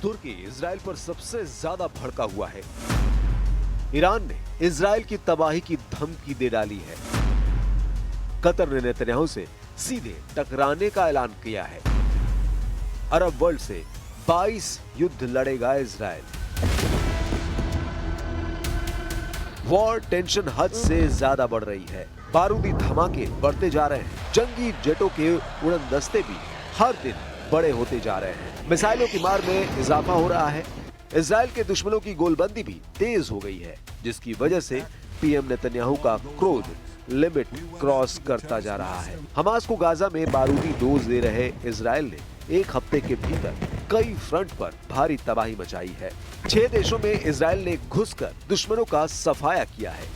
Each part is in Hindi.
तुर्की इजराइल पर सबसे ज्यादा भड़का हुआ है। ईरान ने इजराइल की तबाही की धमकी दे डाली है। कतर ने नेतन्याहू से सीधे टकराने का ऐलान किया है। अरब वर्ल्ड से 22 युद्ध लड़ेगा इजराइल। वॉर टेंशन हद से ज्यादा बढ़ रही है। बारूदी धमाके बढ़ते जा रहे हैं। जंगी जेटों के उड़न दस्ते भी हर दिन बड़े होते जा रहे हैं। मिसाइलों की मार में इजाफा हो रहा है। इजराइल के दुश्मनों की गोलबंदी भी तेज हो गई है, जिसकी वजह से पीएम नेतन्याहू का क्रोध लिमिट क्रॉस करता जा रहा है। हमास को गाजा में बारूदी डोज दे रहे इजराइल ने एक हफ्ते के भीतर कई फ्रंट पर भारी तबाही मचाई है। 6 देशों में इजराइल ने घुसकर दुश्मनों का सफाया किया है।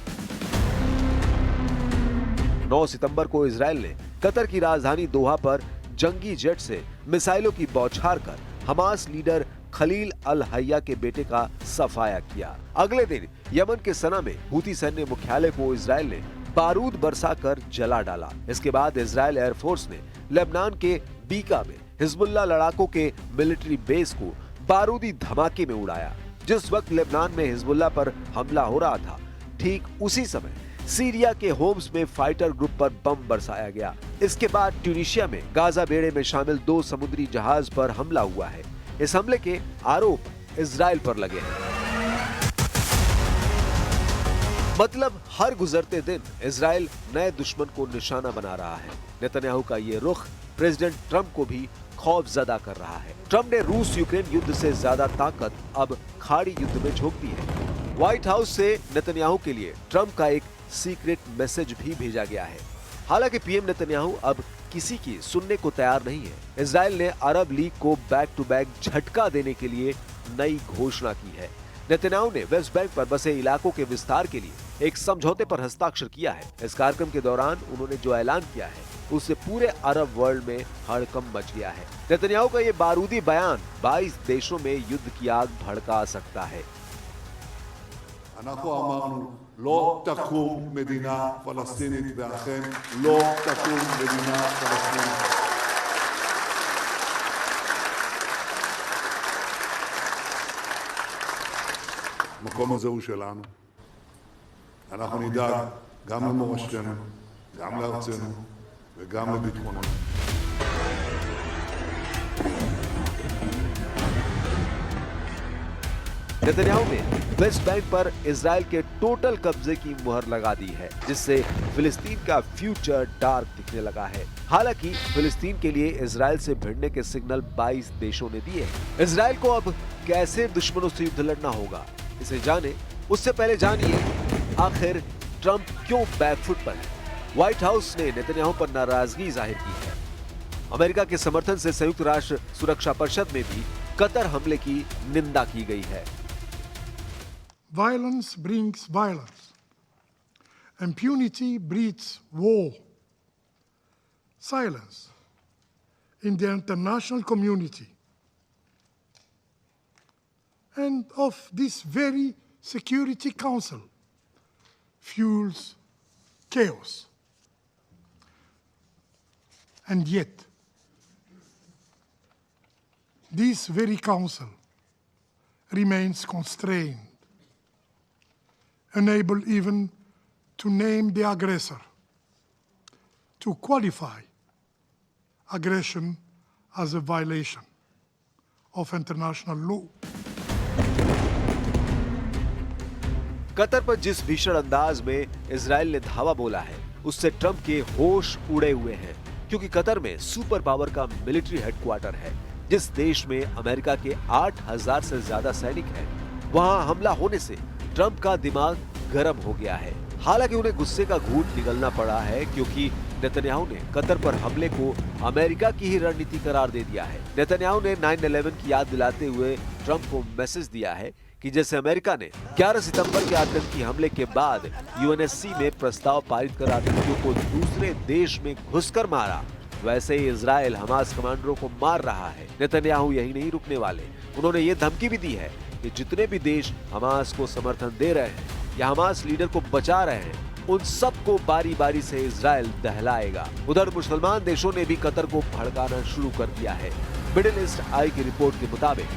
9 सितंबर को इजराइल ने कतर की राजधानी दोहा पर जंगी जेट से मिसाइलों की बौछार कर हमास लीडर खलील अल हय्या के बेटे का सफाया किया। अगले दिन यमन के सना में हूती सैन्य मुख्यालय को इजराइल ने बारूद बरसाकर जला डाला। इसके बाद इजराइल एयरफोर्स ने लेबनान के बीका में हिजबुल्लाह लड़ाकों के मिलिट्री बेस को बारूदी धमाके में उड़ाया। जिस वक्त लेबनान में हिजबुल्लाह पर हमला हो रहा था, ठीक उसी समय सीरिया के होम्स में फाइटर ग्रुप पर बम बरसाया गया। इसके बाद ट्यूनीशिया में गाजा बेड़े में शामिल 2 समुद्री जहाज पर हमला हुआ है। इस हमले के आरोप इजराइल पर लगे हैं। मतलब हर गुजरते दिन इजराइल नए दुश्मन को निशाना बना रहा है। नेतन्याहू का ये रुख प्रेसिडेंट ट्रंप को भी खौफजदा कर रहा है। ट्रंप ने रूस यूक्रेन युद्ध से ज्यादा ताकत अब खाड़ी युद्ध में झोंक दी है। व्हाइट हाउस से नेतन्याहू के लिए ट्रंप का एक सीक्रेट मैसेज भी भेजा गया है। हालांकि पीएम नेतन्याहू अब किसी की सुनने को तैयार नहीं है। इजराइल ने अरब लीग को बैक टू बैक झटका देने के लिए नई घोषणा की है। नेतन्याहू ने वेस्ट बैंक पर बसे इलाकों के विस्तार के लिए एक समझौते पर हस्ताक्षर किया है। इस कार्यक्रम के दौरान उन्होंने जो ऐलान किया है, उससे पूरे अरब वर्ल्ड में हड़कंप मच गया है। नेतन्याहू का ये बारूदी बयान 22 देशों में युद्ध की आग भड़का सकता है। אנחנו אמרנו, לא תקום מדינה פלסטינית, ואכן לא תקום מדינה פלסטינית. המקום הזה הוא שלנו. אנחנו נדאג גם למורשתנו, גם לארצנו וגם לביטחוננו. नेतन्याहू ने वेस्ट बैंक पर इजराइल के टोटल कब्जे की मुहर लगा दी है, जिससे फिलिस्तीन का फ्यूचर डार्क दिखने लगा है। हालांकि फिलिस्तीन के लिए इजराइल से भिड़ने के सिग्नल 22 देशों ने दिए हैं। इजराइल को अब कैसे दुश्मनों से युद्ध लड़ना होगा, इसे जाने उससे पहले जानिए आखिर ट्रंप क्यों बैकफुट पर है। व्हाइट हाउस ने नेतन्याहू पर नाराजगी जाहिर की है। अमेरिका के समर्थन से संयुक्त राष्ट्र सुरक्षा परिषद में भी कतर हमले की निंदा की गई है। Violence brings violence. Impunity breeds war. Silence in the international community and of this very Security Council fuels chaos. And yet, this very council remains constrained, unable even to name the aggressor, to qualify aggression as a violation of international law. Qatar पर जिस भीषण अंदाज में इजराइल ने धावा बोला है, उससे ट्रंप के होश उड़े हुए हैं, क्योंकि कतर में सुपर पावर का मिलिट्री हेडक्वार्टर है। जिस देश में अमेरिका के 8000 से ज्यादा सैनिक हैं, वहां हमला होने से ट्रंप का दिमाग गर्म हो गया है। हालांकि उन्हें गुस्से का घूंट निगलना पड़ा है, क्योंकि नेतन्याहू ने कतर पर हमले को अमेरिका की ही रणनीति करार दे दिया है। नेतन्याहू ने 9/11 की याद दिलाते हुए ट्रंप को मैसेज दिया है कि जैसे अमेरिका ने 11 सितंबर के आतंकी हमले के बाद यूएनएससी में प्रस्ताव पारित कर आतंकियों को दूसरे देश में घुसकर मारा, वैसे ही इजराइल हमास कमांडरों को मार रहा है। नेतन्याहू यही नहीं रुकने वाले। उन्होंने ये धमकी भी दी है कि जितने भी देश हमास को समर्थन दे रहे हैं या हमास लीडर को बचा रहे हैं, उन सबको बारी बारी से इजराइल दहलाएगा। उधर मुसलमान देशों ने भी कतर को भड़काना शुरू कर दिया है। मिडिल ईस्ट आई की रिपोर्ट के मुताबिक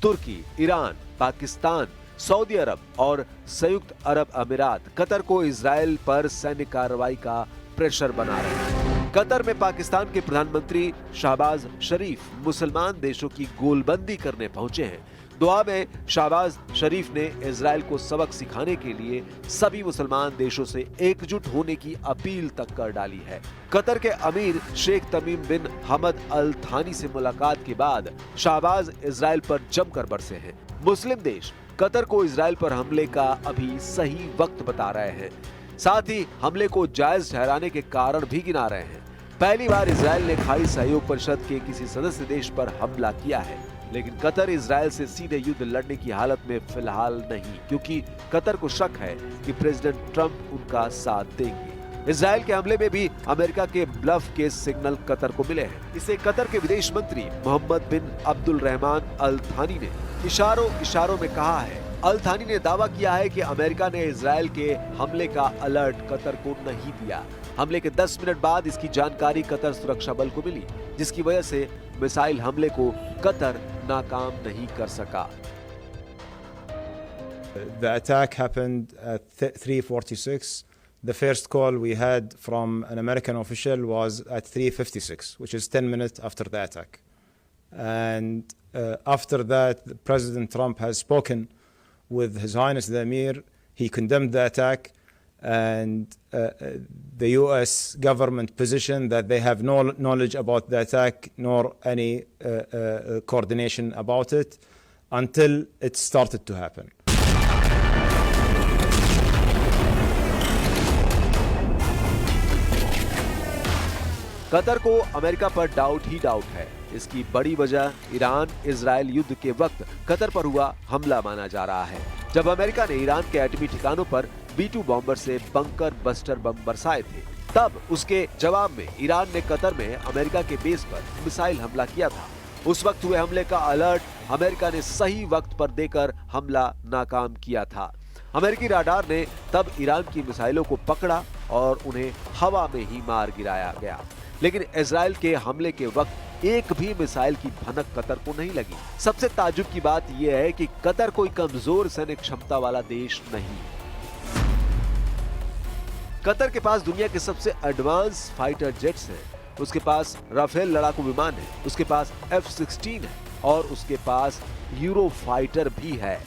तुर्की, ईरान, पाकिस्तान, सऊदी अरब और संयुक्त अरब अमीरात कतर को इजराइल पर सैन्य कार्रवाई का प्रेशर बना रहे हैं। कतर में पाकिस्तान के प्रधानमंत्री शहबाज शरीफ मुसलमान देशों की गोलबंदी करने पहुंचे हैं। दोहा में शहबाज शरीफ ने इजराइल को सबक सिखाने के लिए सभी मुसलमान देशों से एकजुट होने की अपील तक कर डाली है। कतर के अमीर शेख तमीम बिन हमद अल थानी से मुलाकात के बाद शहबाज इजराइल पर जमकर बरसे हैं। मुस्लिम देश कतर को इजराइल पर हमले का अभी सही वक्त बता रहे हैं, साथ ही हमले को जायज ठहराने के कारण भी गिना रहे हैं। पहली बार इजराइल ने खाड़ी सहयोग परिषद के किसी सदस्य देश पर हमला किया है, लेकिन कतर इजराइल से सीधे युद्ध लड़ने की हालत में फिलहाल नहीं, क्योंकि कतर को शक है कि प्रेसिडेंट ट्रंप उनका साथ देंगे। इजराइल के हमले में भी अमेरिका के ब्लफ के सिग्नल कतर को मिले हैं। इसे कतर के विदेश मंत्री मोहम्मद बिन अब्दुल रहमान अल थानी ने इशारों में कहा है। अल थानी ने दावा किया है कि अमेरिका ने इजराइल के हमले का अलर्ट कतर को नहीं दिया। हमले के 10 मिनट बाद इसकी जानकारी कतर सुरक्षा बल को मिली, जिसकी वजह से मिसाइल हमले को कतर नाकाम नहीं कर सका। The attack happened at 3:46. The first call we had from an American official was at 3:56, which is 10 minutes after the attack. And after that, President Trump has spoken with His Highness the Emir. He condemned the attack, and the U.S. government positioned that they have no knowledge about the attack nor any coordination about it until it started to happen. Qatar को अमेरिका पर डाउट ही डाउट है। इसकी बड़ी वजह ईरान इजराइल युद्ध के वक्त कतर पर हुआ हमला माना जा रहा है। जब अमेरिका ने ईरान के एटमी ठिकानों पर B-2 बॉम्बर से बंकर बस्टर बम बरसाए थे, तब उसके जवाब में ईरान ने कतर में अमेरिका के बेस पर मिसाइल हमला किया था। उस वक्त हुए हमले का अलर्ट अमेरिका ने सही वक्त पर देकर हमला नाकाम किया था। अमेरिकी राडार ने तब ईरान की मिसाइलों को पकड़ा और उन्हें हवा में ही मार गिराया गया, लेकिन इजराइल के हमले के वक्त एक भी मिसाइल की भनक कतर को नहीं लगी। सबसे ताज्जुब की बात यह है कि कतर कोई कमजोर सैन्य क्षमता वाला देश नहीं। कतर के पास दुनिया के सबसे एडवांस फाइटर जेट्स हैं, उसके पास राफेल लड़ाकू विमान है, उसके पास F-16 है और उसके पास यूरो फाइटर भी है।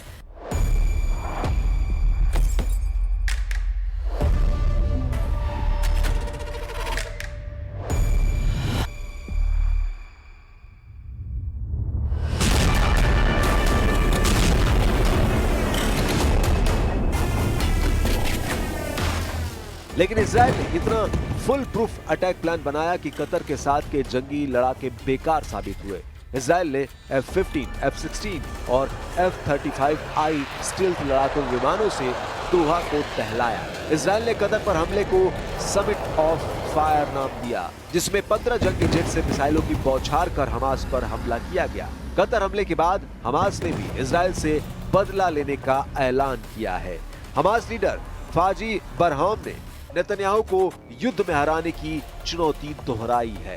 लेकिन इजराइल ने इतना फुल प्रूफ अटैक प्लान बनाया कि कतर के साथ के जंगी लड़ाके बेकार साबित हुए। इजराइल ने F-15, F-16 और F-35I स्टील्थ लड़ाकू विमानों से दोहा को टहलाया। इजराइल ने कतर पर हमले को समिट ऑफ फायर नाम दिया, जिसमें 15 जंगी जेट से मिसाइलों की बौछार कर हमास पर हमला किया गया। कतर हमले के बाद हमास ने भी इजराइल से बदला लेने का ऐलान किया है। हमास लीडर फाजी बरहाम ने नेतन्याहू को युद्ध में हराने की चुनौती दोहराई है।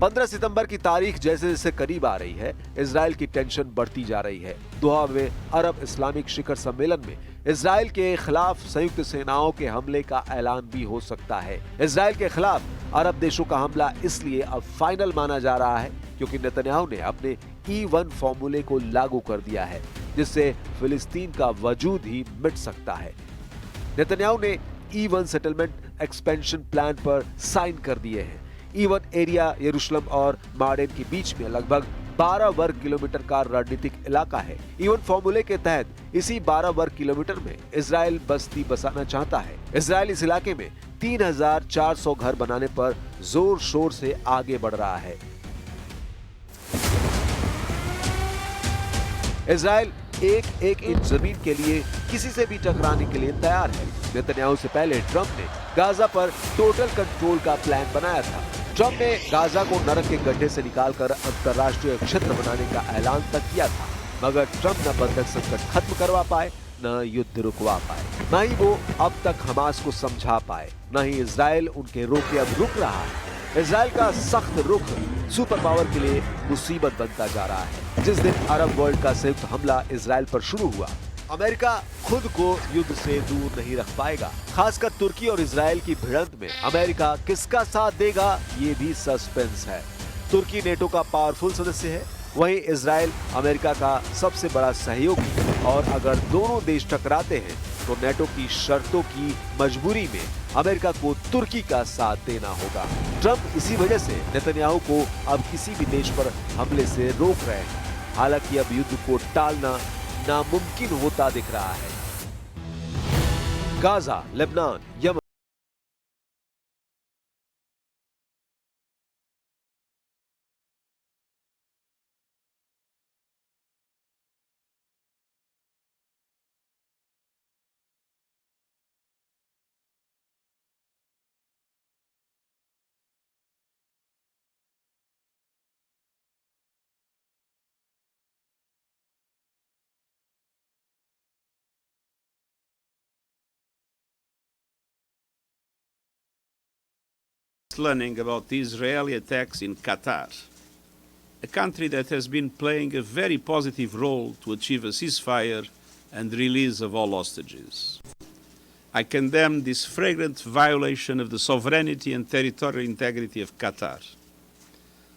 15 सितंबर की तारीख जैसे जैसे करीब आ रही है, इजराइल की टेंशन बढ़ती जा रही है। दोहा में अरब इस्लामिक शिखर सम्मेलन में इजराइल के खिलाफ संयुक्त सेनाओं के हमले का ऐलान भी हो सकता है। इजराइल के खिलाफ अरब देशों का हमला इसलिए अब फाइनल माना जा रहा है क्योंकि नेतन्याहू ने अपने E-1 फॉर्मूले को लागू कर दिया है, जिससे फिलिस्तीन का वजूद ही मिट सकता है। नेतन्याहू ने E-1 सेटलमेंट एक्सपेंशन प्लान पर साइन कर दिए हैं। E-1 एरिया यरूशलेम और मार्डेन के बीच में लगभग 12 वर्ग किलोमीटर का रणनीतिक इलाका है। E-1 फॉर्मूले के तहत इसी 12 वर्ग किलोमीटर में इजराइल बस्ती बसाना चाहता है। इजराइल इस इलाके में 3400 घर बनाने पर जोर शोर से आगे बढ़ रहा है। इजराइल एक एक इंच जमीन के लिए किसी से भी टकराने के लिए तैयार है। नेतन्याहू से पहले ट्रंप ने गाजा पर टोटल कंट्रोल का प्लान बनाया था। ट्रंप ने गाजा को नरक के गड्ढे से निकालकर अंतर्राष्ट्रीय क्षेत्र बनाने का ऐलान तक किया था, मगर ट्रंप न बंधक संकट खत्म करवा पाए, न युद्ध रुकवा पाए, न ही वो अब तक हमास को समझा पाए, न ही इजराइल उनके रोके अब रुक रहा है। इजराइल का सख्त रुख सुपर पावर के लिए मुसीबत बनता जा रहा है। जिस दिन अरब वर्ल्ड का संयुक्त हमला इजराइल पर शुरू हुआ, अमेरिका खुद को युद्ध से दूर नहीं रख पाएगा। खासकर तुर्की और इजराइल की भिड़ंत में अमेरिका किसका साथ देगा, ये भी सस्पेंस है। तुर्की नेटो का पावरफुल सदस्य है, वहीं इजराइल अमेरिका का सबसे बड़ा सहयोगी, और अगर दोनों देश टकराते हैं तो नेटो की शर्तों की मजबूरी में अमेरिका को तुर्की का साथ देना होगा। ट्रंप इसी वजह से नेतन्याहू को अब किसी भी देश पर हमले से रोक रहे हैं। हालांकि अब युद्ध को टालना नामुमकिन होता दिख रहा है। Gaza, Lebanon, Yemen, learning about the Israeli attacks in Qatar, a country that has been playing a very positive role to achieve a ceasefire and release of all hostages. I condemn this flagrant violation of the sovereignty and territorial integrity of Qatar.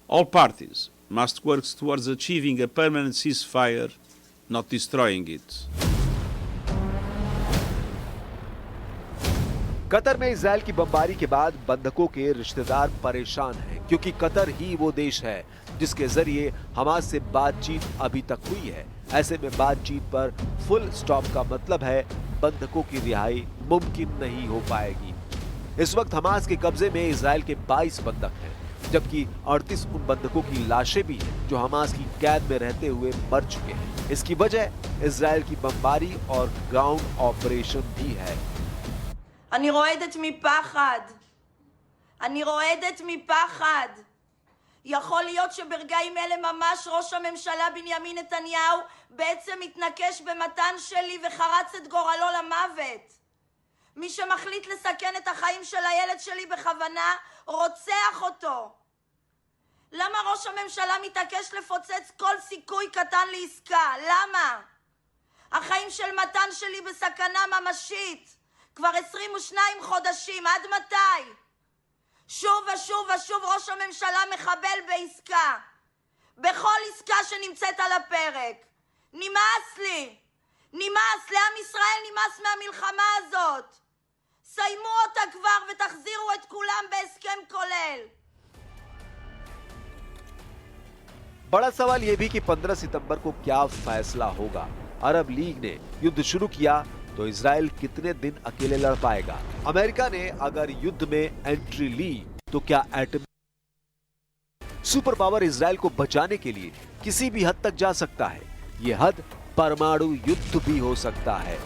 All parties must work towards achieving a permanent ceasefire, not destroying it. Qatar में इजराइल की बमबारी के बाद बंधकों के रिश्तेदार परेशान हैं, क्योंकि कतर ही वो देश है जिसके जरिए हमास से बातचीत अभी तक हुई है। ऐसे में बातचीत पर फुल स्टॉप का मतलब है बंधकों की रिहाई मुमकिन नहीं हो पाएगी। इस वक्त हमास के कब्जे में इजराइल के 22 बंधक हैं, जबकि 38 उन बंधकों की लाशें भी हैं जो हमास की कैद में रहते हुए मर चुके हैं। इसकी वजह इजराइल की बमबारी और ग्राउंड ऑपरेशन भी है। אני רועדת מפחד. אני רועדת מפחד. יכול להיות שברגעים אלה ממש ראש הממשלה בנימין נתניהו בעצם מתנקש במתן שלי וחרץ את גורלו למוות. מי שמחליט לסכן את החיים של הילד שלי בכוונה רוצח אותו. למה ראש הממשלה מתעקש לפוצץ כל סיכוי קטן לעסקה? למה? החיים של מתן שלי בסכנה ממשית. כבר 22 חודשים, עד מתי? שוב ושוב ושוב ראש הממשלה מחבל בעסקה. בכל עסקה שנמצאת על הפרק. נמאס לי. נמאס, לעם ישראל נמאס מהמלחמה הזאת. סיימו אותה כבר ותחזירו את כולם בהסכם כולל. बड़ा सवाल यह भी कि 15 सितंबर को क्या फैसला होगा। अरब लीग ने युद्ध शुरू किया तो इजराइल कितने दिन अकेले लड़ पाएगा? अमेरिका ने अगर युद्ध में एंट्री ली तो क्या एटमी सुपर पावर इजराइल को बचाने के लिए किसी भी हद तक जा सकता है? ये हद परमाणु युद्ध भी हो सकता है।